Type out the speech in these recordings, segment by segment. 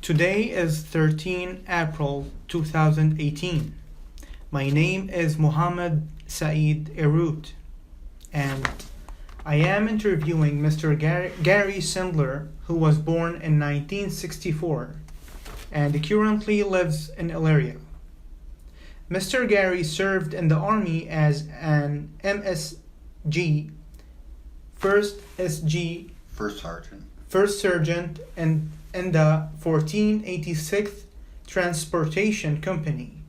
Today is 13 April 2018. My name is Mohamad Saeed Airoot, and I am interviewing Mr. Gary Sindelar, who was born in 1964 and currently lives in Illyria. Mr. Gary served in the Army as an MSG, First Sergeant in the 1486th Transportation Company,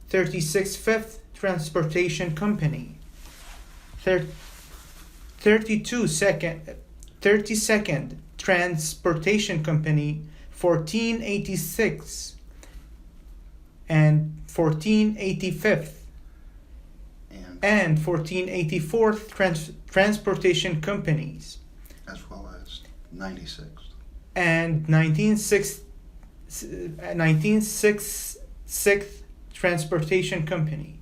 36th Transportation Company, 32nd Transportation Company, 1486 and 1485th and 1484th Transportation Companies, as well as 96th and 1966th Transportation Company.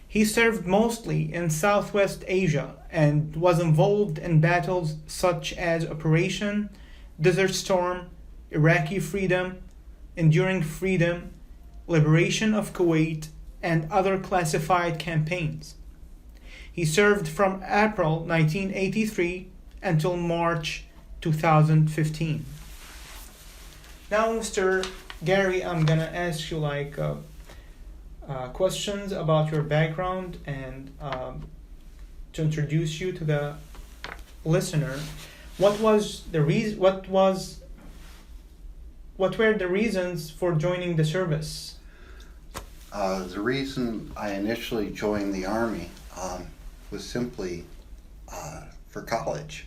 He served mostly in Southwest Asia and was involved in battles such as Operation Desert Storm, Iraqi Freedom, Enduring Freedom, Liberation of Kuwait, and other classified campaigns. He served from April 1983 until March 2015. Now, Mr. Gary, I'm gonna ask you questions about your background and to introduce you to the listener. What were the reasons for joining the service? The reason I initially joined the Army was simply for college.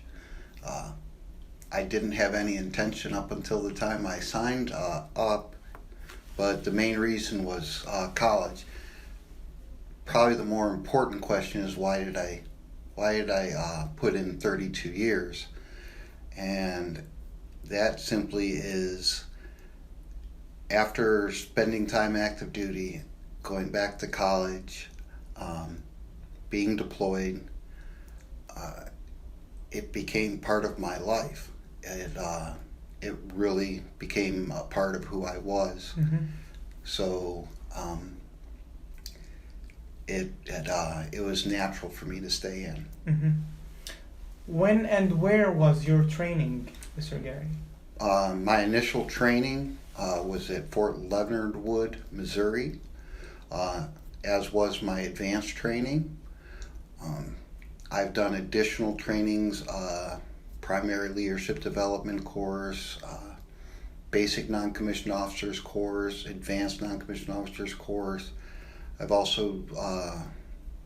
I didn't have any intention up until the time I signed up, but the main reason was college. Probably the more important question is why did I put in 32 years? And that simply is, after spending time active duty, going back to college, being deployed, it became part of my life. It really became a part of who I was. Mm-hmm. So it was natural for me to stay in. Mm-hmm. When and where was your training, Mr. Gary? My initial training was at Fort Leonard Wood, Missouri, as was my advanced training. I've done additional trainings, primary leadership development course, basic non-commissioned officers course, advanced non-commissioned officers course. I've also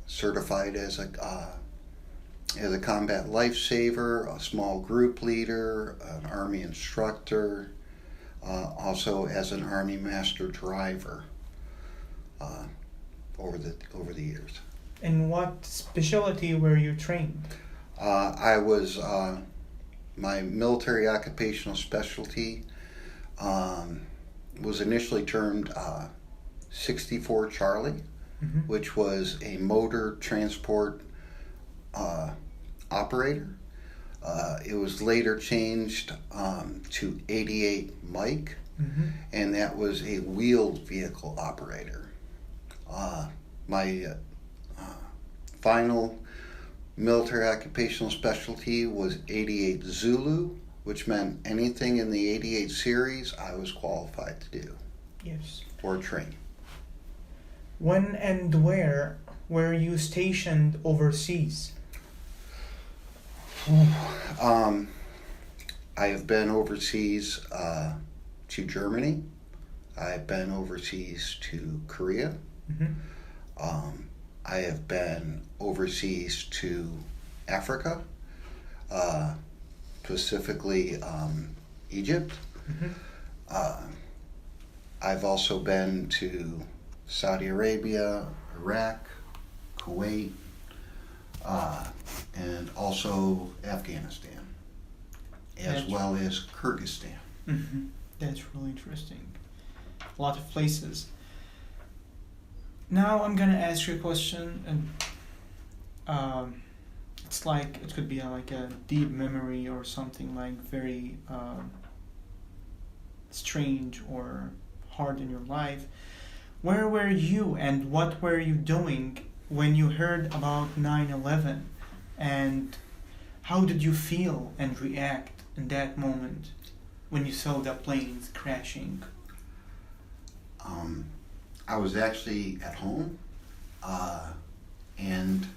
certified as a combat lifesaver, a small group leader, an Army instructor, also as an Army master driver over the years. In what specialty were you trained? I was my military occupational specialty was initially termed 64 Charlie, mm-hmm. which was a motor transport operator. It was later changed to 88 Mike, mm-hmm. and that was a wheeled vehicle operator. My final military occupational specialty was 88 Zulu, which meant anything in the 88 series I was qualified to do. Yes. Or train. When and where were you stationed overseas? I have been overseas to Germany. I've been overseas to Korea. Mm-hmm. I have been overseas to Africa, specifically Egypt. Mm-hmm. I've also been to Saudi Arabia, Iraq, Kuwait, and also Afghanistan, as well as Kyrgyzstan. Mm-hmm. That's really interesting. A lot of places. Now I'm gonna ask you a question, and it's like it could be like a deep memory or something like very strange or hard in your life. Where were you and what were you doing when you heard about 9/11? And how did you feel and react in that moment when you saw the planes crashing? I was actually at home, and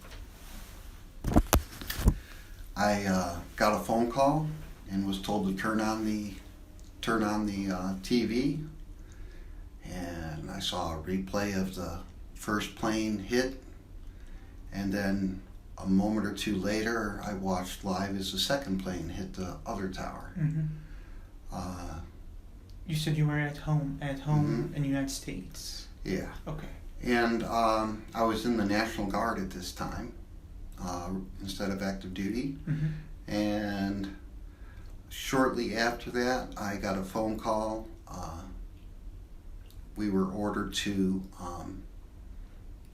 I got a phone call and was told to turn on the TV, and I saw a replay of the first plane hit, and then a moment or two later, I watched live as the second plane hit the other tower. Mm-hmm. You said you were at home Mm-hmm. in the United States. Yeah. Okay. And I was in the National Guard at this time, instead of active duty. Mm-hmm. And shortly after that, I got a phone call. We were ordered to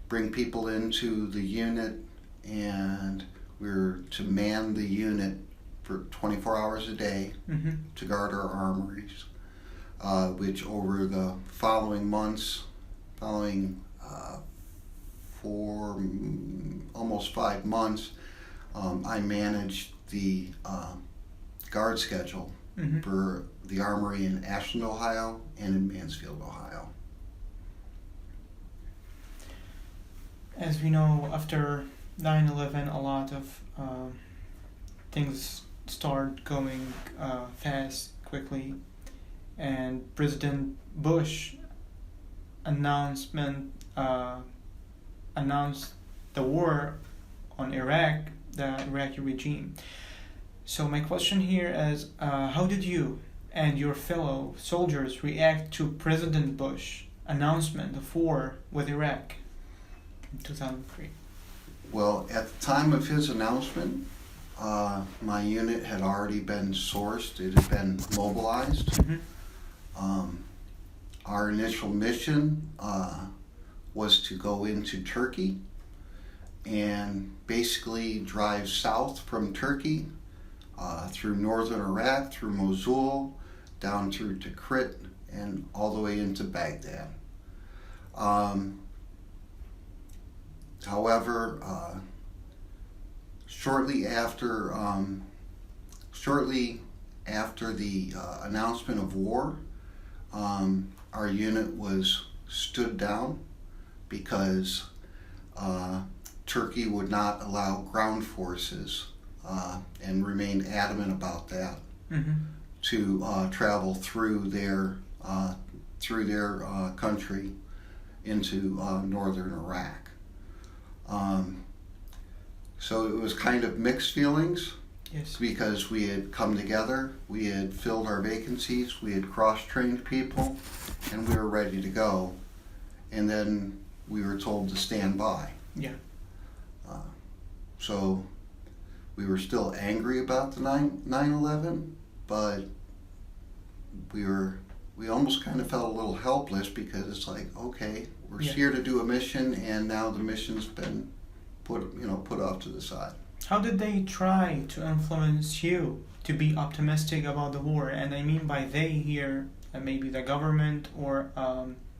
bring people into the unit, and we were to man the unit for 24 hours a day Mm-hmm. to guard our armories, which over the following months, almost 5 months, I managed the guard schedule Mm-hmm. for the armory in Ashland, Ohio, and in Mansfield, Ohio. As we know, after 9/11, a lot of things start going fast, quickly, and President Bush announced the war on Iraq, the Iraqi regime. So my question here is, how did you and your fellow soldiers react to President Bush announcement of war with Iraq in 2003? Well, at the time of his announcement, my unit had already been sourced. It had been mobilized. Mm-hmm. Our initial mission was to go into Turkey and basically drive south from Turkey through northern Iraq, through Mosul, down through Tikrit, and all the way into Baghdad. However, shortly after the announcement of war, our unit was stood down because Turkey would not allow ground forces, and remained adamant about that, Mm-hmm. to travel through their country into northern Iraq. So it was kind of mixed feelings, Yes. because we had come together, we had filled our vacancies, we had cross-trained people, and we were ready to go. And then we were told to stand by. Yeah. So we were still angry about the 9/11, but we almost kind of felt a little helpless, because it's like, okay, we're Yeah. here to do a mission, and now the mission's been put off to the side. How did they try to influence you to be optimistic about the war? And I mean by they here, maybe the government or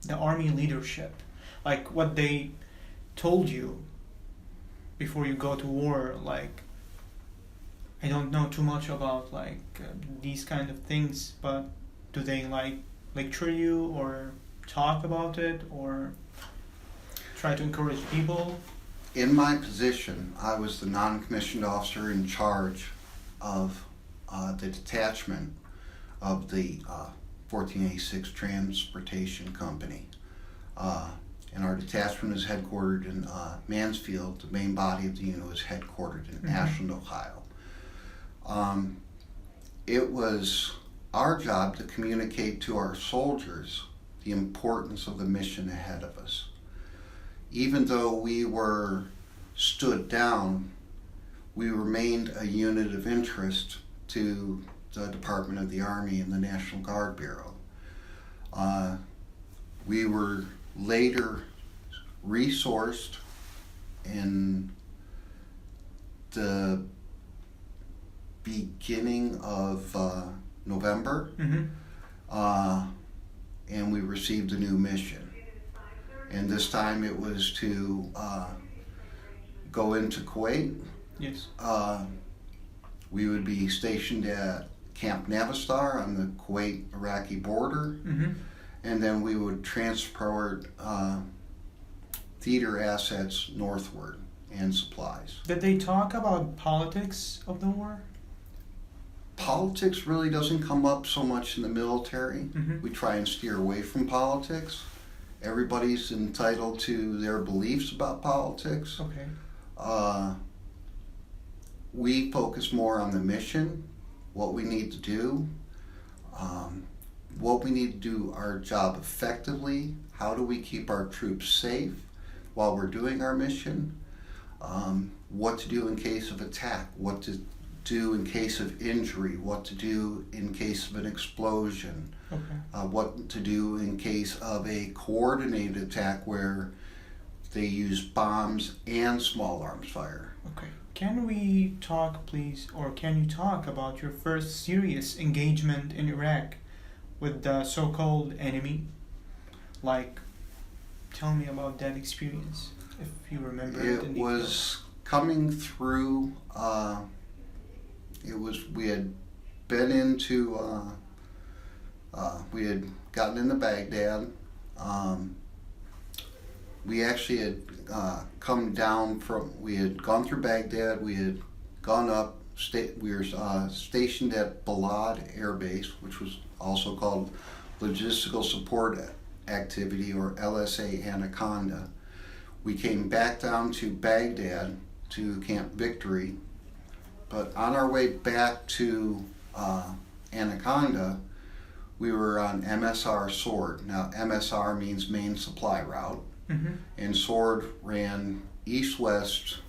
the army leadership. Like what they told you before you go to war. Like, I don't know too much about these kind of things, but do they lecture you or talk about it or try to encourage people? In my position, I was the non-commissioned officer in charge of the detachment of the 1486 Transportation Company. And our detachment is headquartered in Mansfield. The main body of the unit was headquartered in Mm-hmm. Ashland, Ohio. It was our job to communicate to our soldiers the importance of the mission ahead of us. Even though we were stood down, we remained a unit of interest to the Department of the Army and the National Guard Bureau. We were later resourced in the beginning of November. Mm-hmm. and we received a new mission. And this time it was to go into Kuwait. Yes. We would be stationed at Camp Navistar on the Kuwait-Iraqi border, Mm-hmm. and then we would transport theater assets northward and supplies. Did they talk about politics of the war? Politics really doesn't come up so much in the military. Mm-hmm. We try and steer away from politics. Everybody's entitled to their beliefs about politics. Okay. We focus more on the mission, what we need to do, what we need to do our job effectively, how do we keep our troops safe while we're doing our mission, what to do in case of attack, what to do in case of injury, what to do in case of an explosion, Okay. what to do in case of a coordinated attack where they use bombs and small arms fire. Okay. Can we talk, please, or can you talk about your first serious engagement in Iraq with the so-called enemy? Like, tell me about that experience, if you remember it in It detail. was coming through, we had been into, we had gotten into Baghdad. We actually had come down from, we had gone through Baghdad, we had gone up, we were stationed at Balad Air Base, which was also called Logistical Support Activity, or LSA Anaconda. We came back down to Baghdad to Camp Victory, but on our way back to Anaconda, we were on MSR Sword. Now MSR means main supply route. Mm-hmm. And Sword ran east-west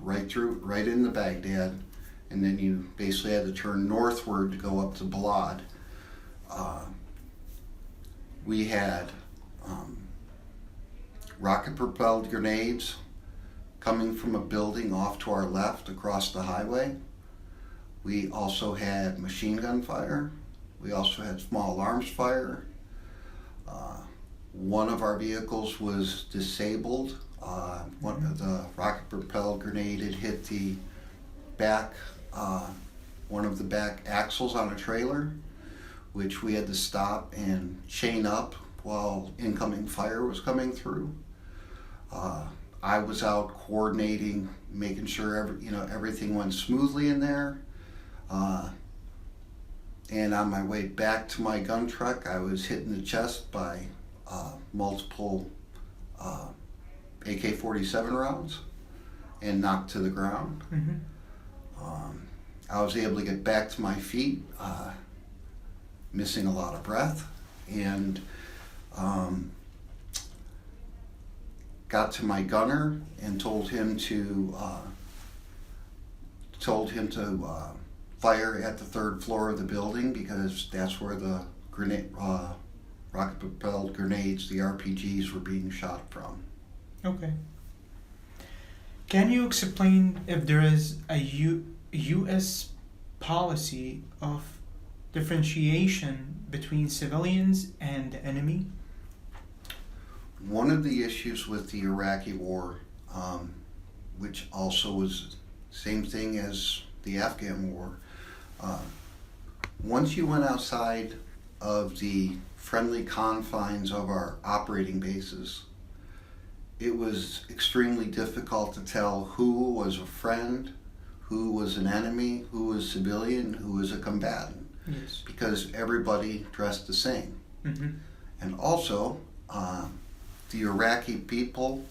right into Baghdad, and then you basically had to turn northward to go up to Balad. We had rocket-propelled grenades coming from a building off to our left across the highway. We also had machine gun fire. We also had small arms fire. One of our vehicles was disabled. One of the rocket-propelled grenade had hit the back, one of the back axles on a trailer, which we had to stop and chain up while incoming fire was coming through. I was out coordinating, making sure everything went smoothly in there. And on my way back to my gun truck, I was hit in the chest by multiple AK-47 rounds and knocked to the ground. Mm-hmm. I was able to get back to my feet, missing a lot of breath, and got to my gunner and told him to fire at the third floor of the building, because that's where the rocket-propelled grenades, the RPGs, were being shot from. Okay. Can you explain if there is a U.S. policy of differentiation between civilians and the enemy? One of the issues with the Iraqi war, which also was the same thing as the Afghan war, once you went outside of the friendly confines of our operating bases, it was extremely difficult to tell who was a friend, who was an enemy, who was civilian, who was a combatant, Yes. because everybody dressed the same. Mm-hmm. And also, the Iraqi people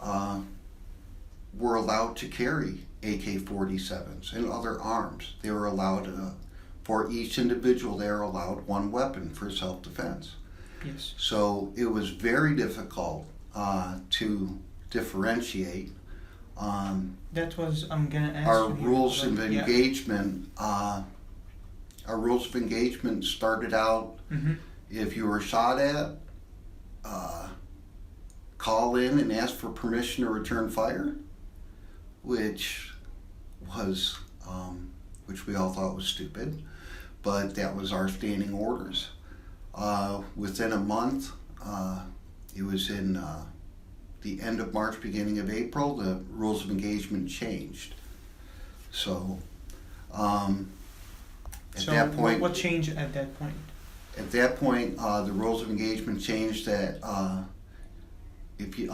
were allowed to carry AK-47s and other arms. They were allowed, for each individual, they were allowed one weapon for self-defense. Yes. So it was very difficult to differentiate. That was, I'm gonna ask Our you here, rules but of yeah. engagement, started out, Mm-hmm. if you were shot at, call in and ask for permission to return fire, which we all thought was stupid, but that was our standing orders. Within a month, it was in the end of March, beginning of April, the rules of engagement changed. So, at that point, what changed at that point? At that point, the rules of engagement changed that if you,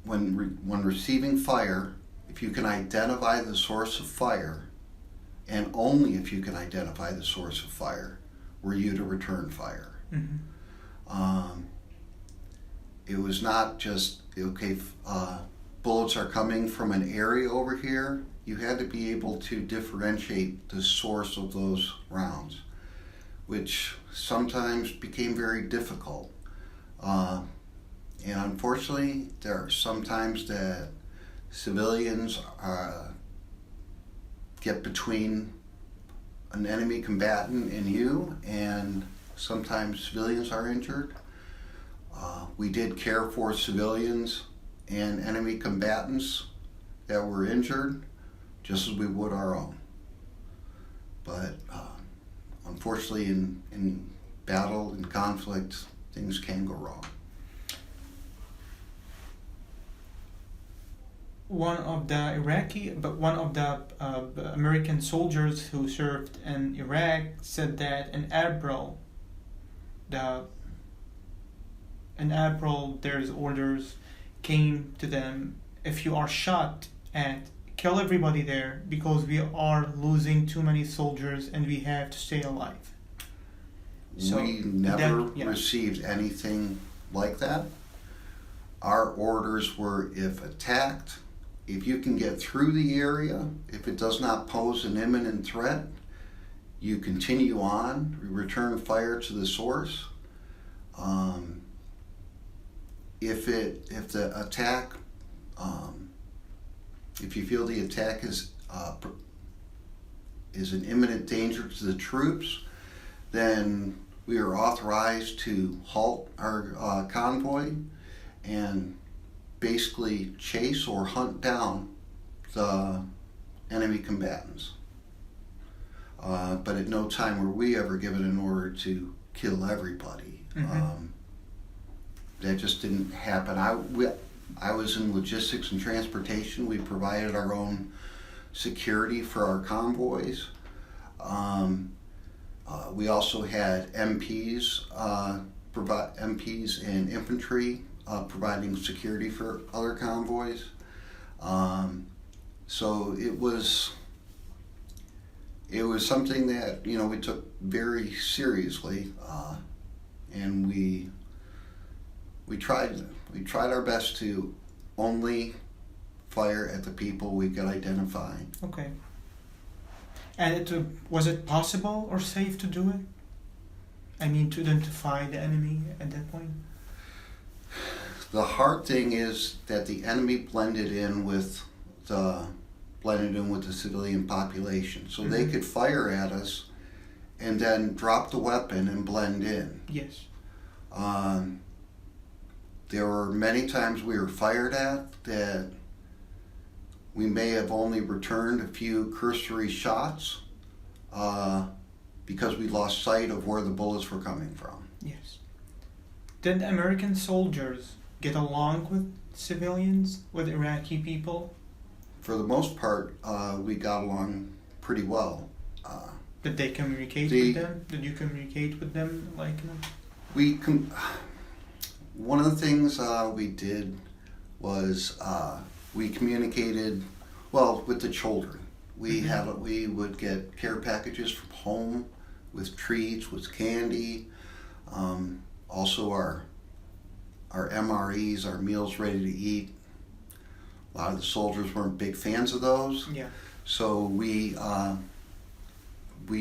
when receiving fire, if you can identify the source of fire, and only if you can identify the source of fire, were you to return fire. Mm-hmm. It was not just, okay, bullets are coming from an area over here. You had to be able to differentiate the source of those rounds, which sometimes became very difficult. And unfortunately, there are some times that civilians get between an enemy combatant and you, and sometimes civilians are injured. We did care for civilians and enemy combatants that were injured, just as we would our own. But unfortunately, in battle and conflict, things can go wrong. One of the American soldiers who served in Iraq said that in April, there's orders came to them: if you are shot at, kill everybody there, because we are losing too many soldiers and we have to stay alive. So we never received anything like that. Our orders were, if attacked, if you can get through the area, if it does not pose an imminent threat, you continue on, return fire to the source. If the attack, if you feel the attack is an imminent danger to the troops, then we are authorized to halt our convoy and basically chase or hunt down the enemy combatants. But at no time were we ever given an order to kill everybody. Mm-hmm. That just didn't happen. I was in logistics and transportation. We provided our own security for our convoys. We also had MPs and infantry providing security for other convoys. So it was something that we took very seriously, and we tried our best to only fire at the people we could identify. Okay. And was it possible or safe to do it? I mean, to identify the enemy at that point? The hard thing is that the enemy blended in with the civilian population. So they could fire at us and then drop the weapon and blend in. Yes. There were many times we were fired at that we may have only returned a few cursory shots because we lost sight of where the bullets were coming from. Yes. Did American soldiers get along with civilians, with Iraqi people? For the most part, we got along pretty well. Did they communicate with them? Did you communicate with them? One of the things we did was we communicated with the children. We would get care packages from home with treats, with candy. Also our MREs, our meals ready to eat. A lot of the soldiers weren't big fans of those. Yeah. So we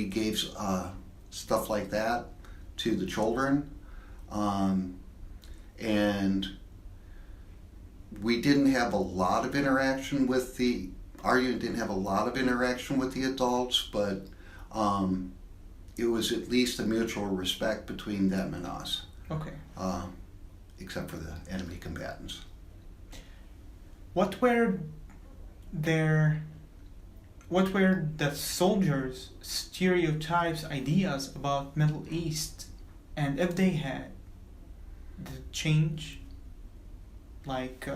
gave stuff like that to the children. And we didn't have a lot of interaction with our unit didn't have a lot of interaction with the adults, but it was at least a mutual respect between them and us. Okay. Except for the enemy combatants. What were the soldiers' stereotypes, ideas about Middle East And if they had, did it change? Like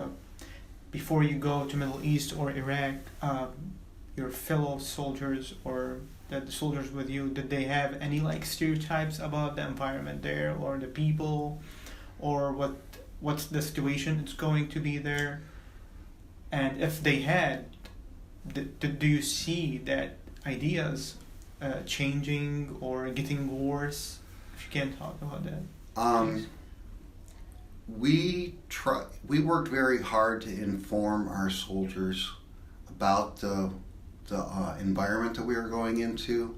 before you go to Middle East or Iraq, your fellow soldiers or the soldiers with you, did they have any like stereotypes about the environment there or the people, or what's the situation it's going to be there? And if they had, do you see that ideas changing or getting worse? If you can talk about that. We worked very hard to inform our soldiers about the environment that we were going into.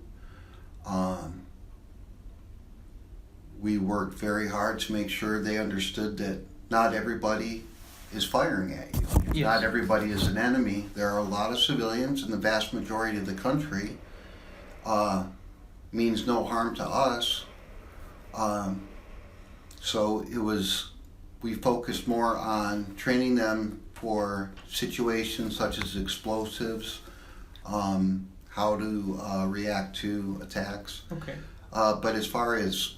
We worked very hard to make sure they understood that not everybody is firing at you. Yes. Not everybody is an enemy. There are a lot of civilians, and the vast majority of the country means no harm to us. So we focused more on training them for situations such as explosives, how to react to attacks. Okay. But as far as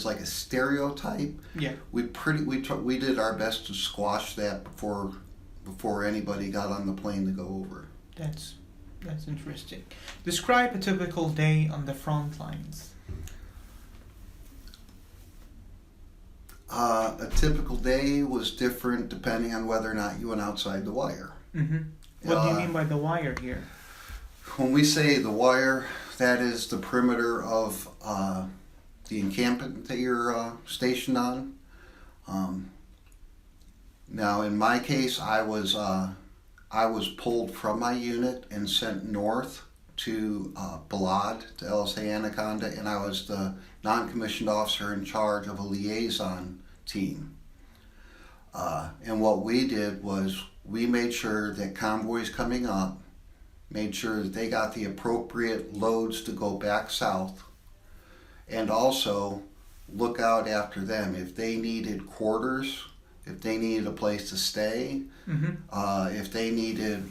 like a stereotype, Yeah. we did our best to squash that before anybody got on the plane to go over. That's interesting. Describe a typical day on the front lines. A typical day was different depending on whether or not you went outside the wire. Mm-hmm. What do you mean by the wire here? When we say the wire, that is the perimeter of the encampment that you're stationed on. Now, in my case, I was pulled from my unit and sent north to Balad, to LSA Anaconda, and I was the non-commissioned officer in charge of a liaison team. And what we did was we made sure that convoys coming up, made sure that they got the appropriate loads to go back south, and also look out after them. If they needed quarters, if they needed a place to stay, if they needed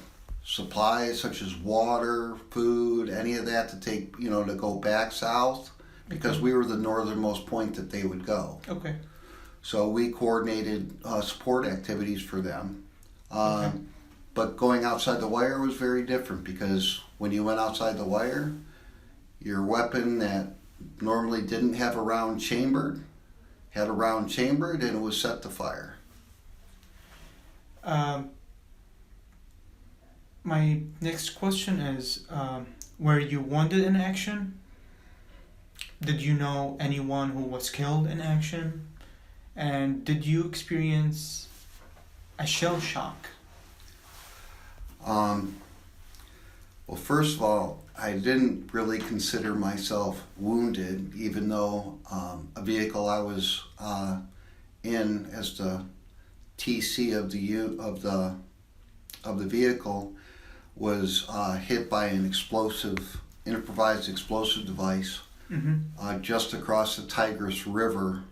supplies such as water, food, any of that to take, to go back south, because we were the northernmost point that they would go. Okay. So we coordinated support activities for them. But going outside the wire was very different, because when you went outside the wire, your weapon that normally didn't have a round chambered had a round chambered, and it was set to fire. My next question is, were you wounded in action? Did you know anyone who was killed in action? And did you experience a shell shock? Well, first of all, I didn't really consider myself wounded, even though a vehicle I was in as the TC of the vehicle was hit by an improvised explosive device just across the Tigris River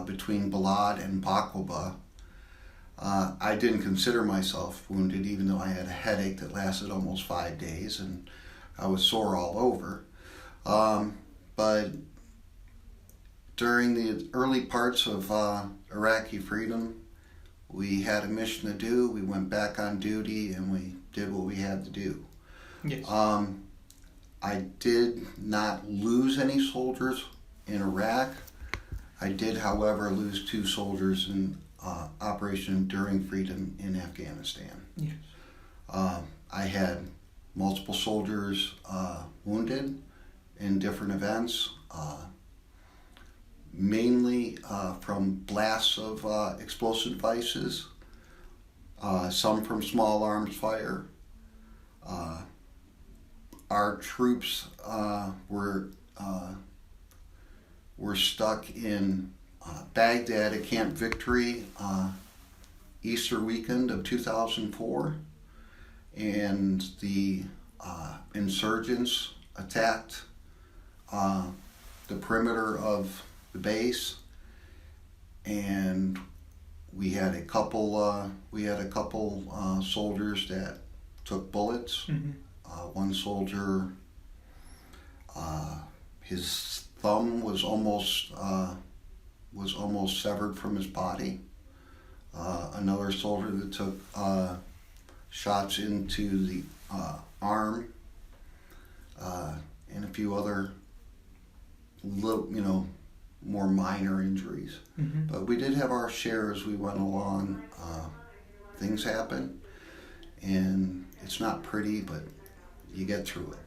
between Balad and Baklava. I didn't consider myself wounded, even though I had a headache that lasted almost 5 days and I was sore all over. But during the early parts of Iraqi freedom, we had a mission to do. We went back on duty and we did what we had to do. Yes. I did not lose any soldiers in Iraq. I did, however, lose 2 soldiers in Operation Enduring Freedom in Afghanistan. Yes. I had multiple soldiers wounded in different events, mainly from blasts of explosive devices, some from small arms fire. Our troops were stuck in Baghdad at Camp Victory Easter weekend of 2004, and the insurgents attacked the perimeter of the base, and we had a couple soldiers that took bullets. One soldier, his thumb was almost severed from his body. Another soldier that took shots into the arm, and a few other little, more minor injuries. Mm-hmm. But we did have our share as we went along. Things happen, and it's not pretty, but you get through it.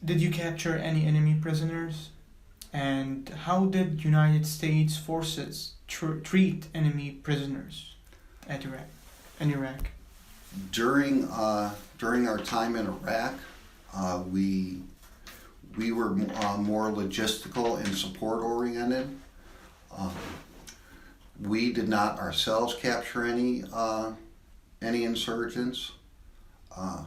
Did you capture any enemy prisoners? And how did United States forces treat enemy prisoners in Iraq? During our time in Iraq, we were more logistical and support oriented. We did not ourselves capture any insurgents. At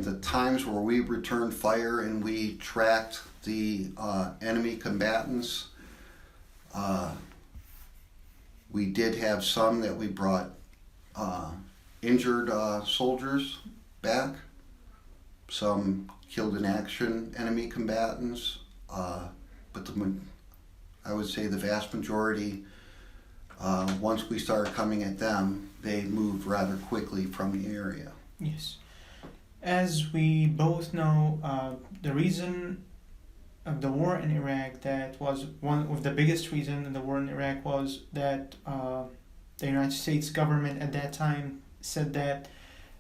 the times where we returned fire and we tracked the enemy combatants, we did have some that we brought injured soldiers back, some killed in action enemy combatants, but I would say the vast majority, once we started coming at them, they moved rather quickly from the area. Yes. As we both know, the reason of the war in Iraq, that was one of the biggest reasons in the war in Iraq, was that the United States government at that time said that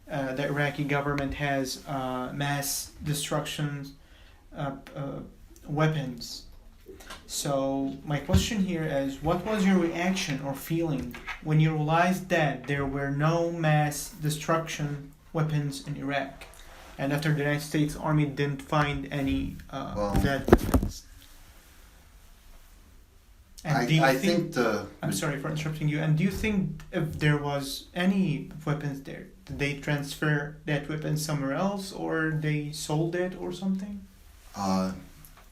the Iraqi government has mass destruction weapons. So my question here is, what was your reaction or feeling when you realized that there were no mass destruction weapons in Iraq, and after the United States Army didn't find any dead weapons? And I think I'm sorry for interrupting you. And do you think if there was any weapons there, did they transfer that weapon somewhere else, or they sold it or something?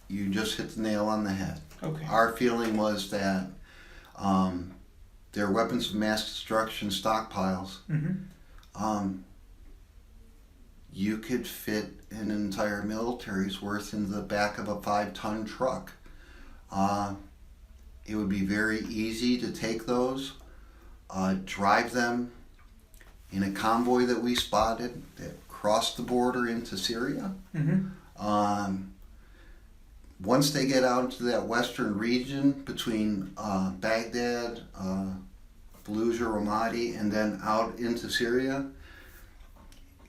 You just hit the nail on the head. Okay. Our feeling was that their weapons of mass destruction stockpiles. Mm-hmm. You could fit an entire military's worth in the back of a 5-ton truck. It would be very easy to take those, drive them in a convoy that we spotted that crossed the border into Syria. Mm-hmm. Once they get out into that western region between Baghdad, Fallujah, Ramadi, and then out into Syria,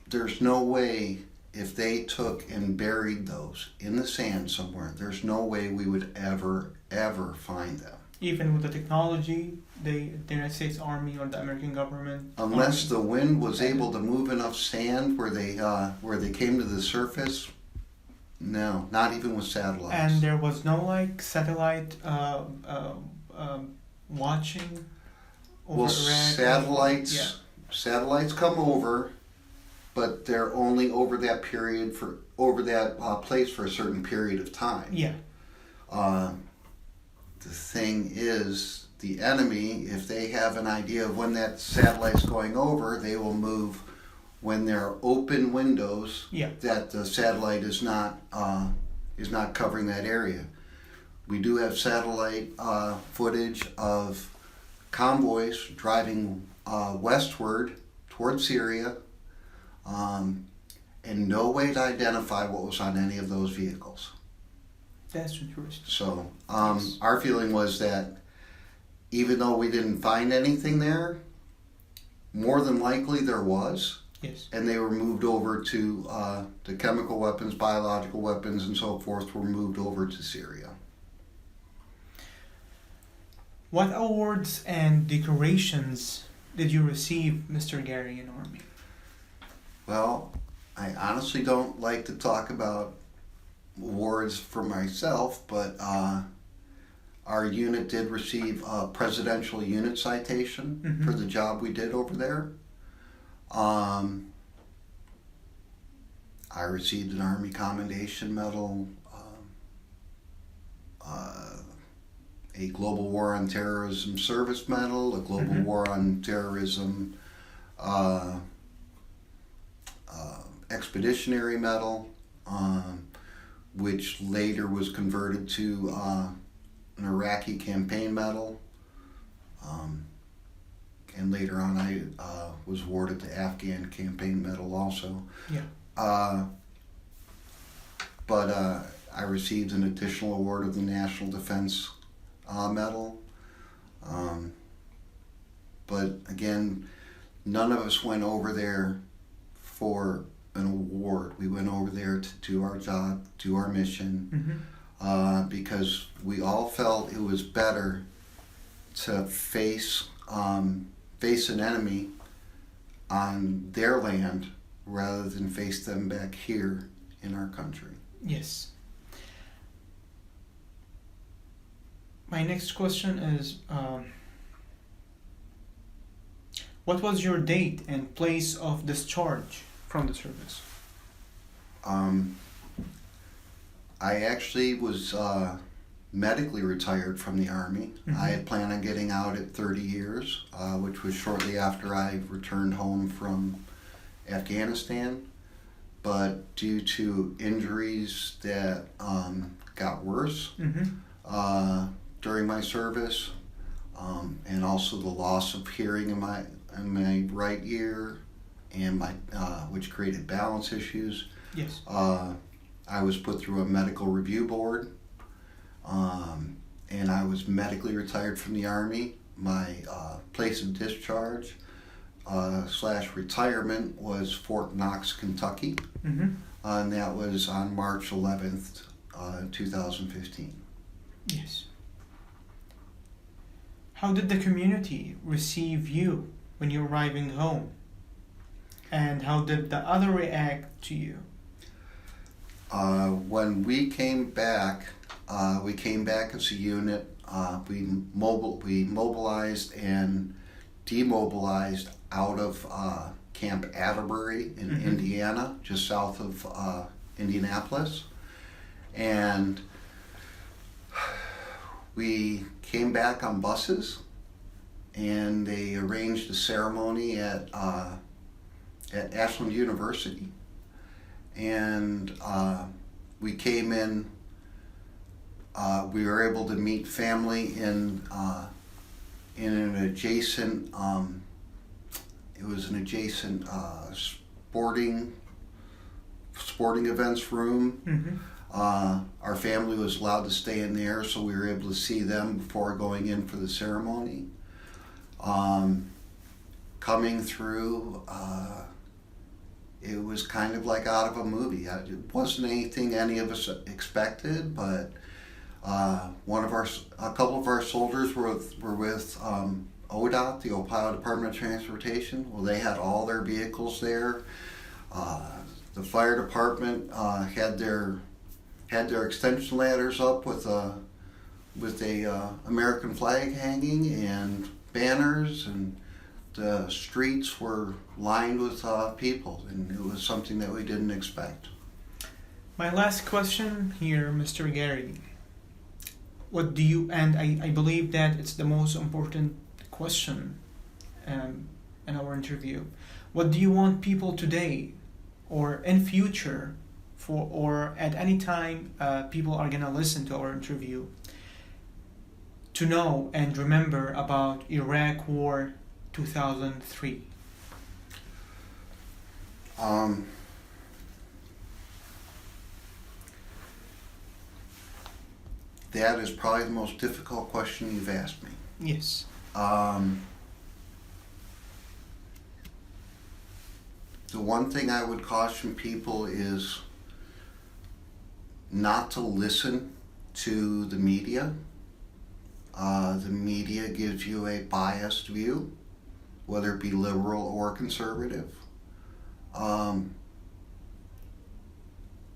there's no way, if they took and buried those in the sand somewhere, there's no way we would ever find them. Even with the technology, the United States Army or the American government? Unless the wind was able to move enough sand where they came to the surface, no, not even with satellites. And there was no satellite watching over Iraq? Satellites come over, but they're only over that place for a certain period of time. Yeah. The thing is, the enemy, if they have an idea of when that satellite's going over, they will move when there are open windows that the satellite is not covering that area. We do have satellite footage of convoys driving westward towards Syria, and no way to identify what was on any of those vehicles. That's interesting. So our feeling was that even though we didn't find anything there, more than likely there was. Yes. And they were moved over to the chemical weapons, biological weapons, and so forth were moved over to Syria. What awards and decorations did you receive, Mr. Gary, in Army? Well, I honestly don't like to talk about awards for myself, but our unit did receive a presidential unit citation for the job we did over there. I received an Army Commendation Medal, a Global War on Terrorism Service Medal, a Global War on Terrorism Expeditionary Medal, which later was converted to an Iraqi Campaign Medal. And later on I was awarded the Afghan Campaign Medal also. Yeah. But I received an additional award of the National Defense Medal. But again, none of us went over there for an award. We went over there to do our job, do our mission, because we all felt it was better to face an enemy on their land rather than face them back here in our country. Yes. My next question is, what was your date and place of discharge from the service? I actually was medically retired from the Army. I had planned on getting out at 30 years, which was shortly after I returned home from Afghanistan. But due to injuries that got worse during my service, and also the loss of hearing in my right ear, and which created balance issues. Yes. I was put through a medical review board, and I was medically retired from the Army. My place of discharge / retirement was Fort Knox, Kentucky, and that was on March 11th, 2015. Yes. How did the community receive you when you're arriving home? And how did the other react to you? When we came back as a unit. We mobilized and demobilized out of Camp Atterbury in Indiana, just south of Indianapolis. And we came back on buses, and they arranged a ceremony at Ashland University. And we came in, we were able to meet family in an adjacent, it was an adjacent sporting events room. Our family was allowed to stay in there, so we were able to see them before going in for the ceremony. Coming through, it was kind of like out of a movie. It wasn't anything any of us expected, but a couple of our soldiers were with ODOT, the Ohio Department of Transportation. Well, they had all their vehicles there. The fire department had their extension ladders up with a American flag hanging and banners, and the streets were lined with people, and it was something that we didn't expect. My last question here, Mr. Gary. What do you, and I believe that it's the most important question in our interview. What do you want people today or in future or at any time people are going to listen to our interview to know and remember about Iraq War 2003? That is probably the most difficult question you've asked me. Yes. The one thing I would caution people is not to listen to the media. The media gives you a biased view, whether it be liberal or conservative.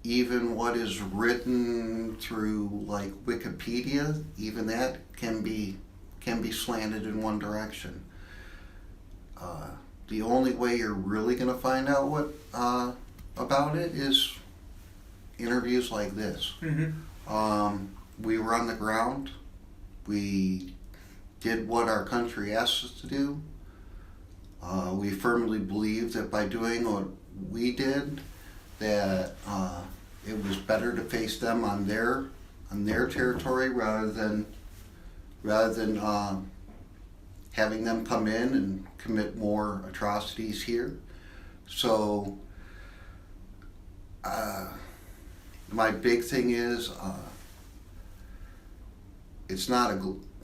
Even what is written through like Wikipedia, even that can be slanted in one direction. The only way you're really going to find out what about it is interviews like this. We were on the ground. We did what our country asked us to do. We firmly believe that by doing what we did, that it was better to face them on their territory rather than having them come in and commit more atrocities here. So my big thing is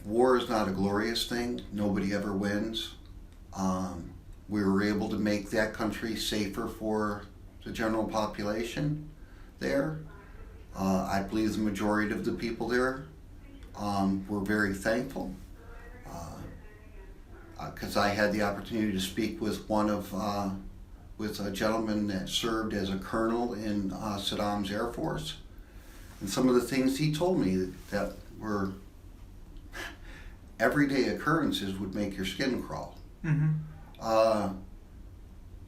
war is not a glorious thing. Nobody ever wins. We were able to make that country safer for the general population there. I believe the majority of the people there were very thankful, because I had the opportunity to speak with with a gentleman that served as a colonel in Saddam's Air Force, and some of the things he told me that were everyday occurrences would make your skin crawl. Mm-hmm.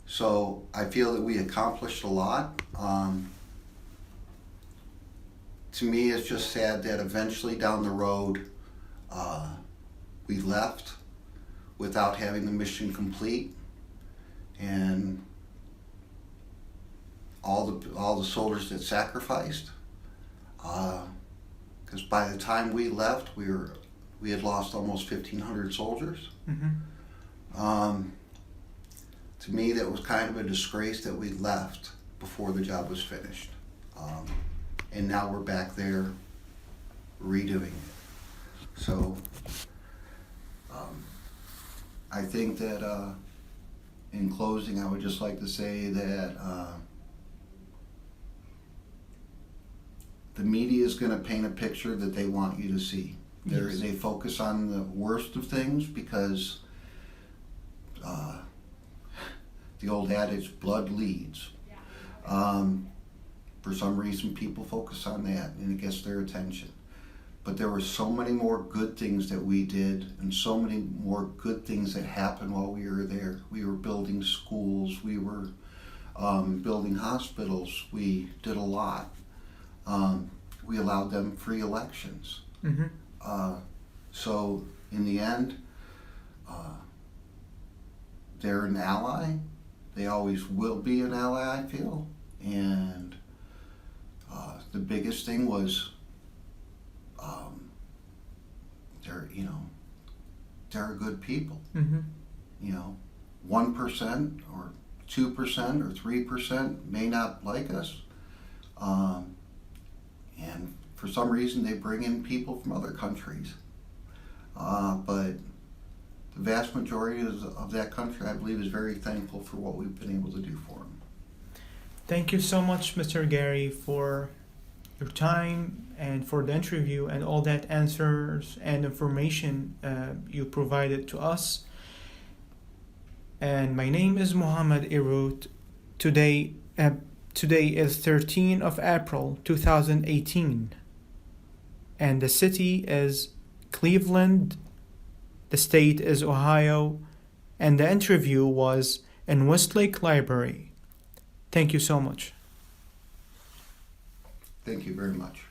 So I feel that we accomplished a lot. To me, it's just sad that eventually down the road, we left without having the mission complete, and all the soldiers that sacrificed. Because by the time we left, we had lost almost 1,500 soldiers. Mm-hmm. To me, that was kind of a disgrace that we left before the job was finished. And now we're back there redoing it. So I think that in closing, I would just like to say that the media is going to paint a picture that they want you to see. Yes. They focus on the worst of things because the old adage, blood leads. For some reason, people focus on that and it gets their attention. But there were so many more good things that we did and so many more good things that happened while we were there. We were building schools, we were building hospitals, we did a lot. We allowed them free elections. Mm-hmm. So in the end, they're an ally. They always will be an ally, I feel. And the biggest thing was they're good people. Mm-hmm. 1% or 2% or 3% may not like us, and for some reason they bring in people from other countries, but the vast majority of that country, I believe, is very thankful for what we've been able to do for them. Thank you so much, Mr. Gary, for your time and for the interview and all that answers and information you provided to us. And my name is Mohamad Airoot. Today is 13th of April 2018, and the city is Cleveland, the state is Ohio, and the interview was in Westlake Library. Thank you so much. Thank you very much.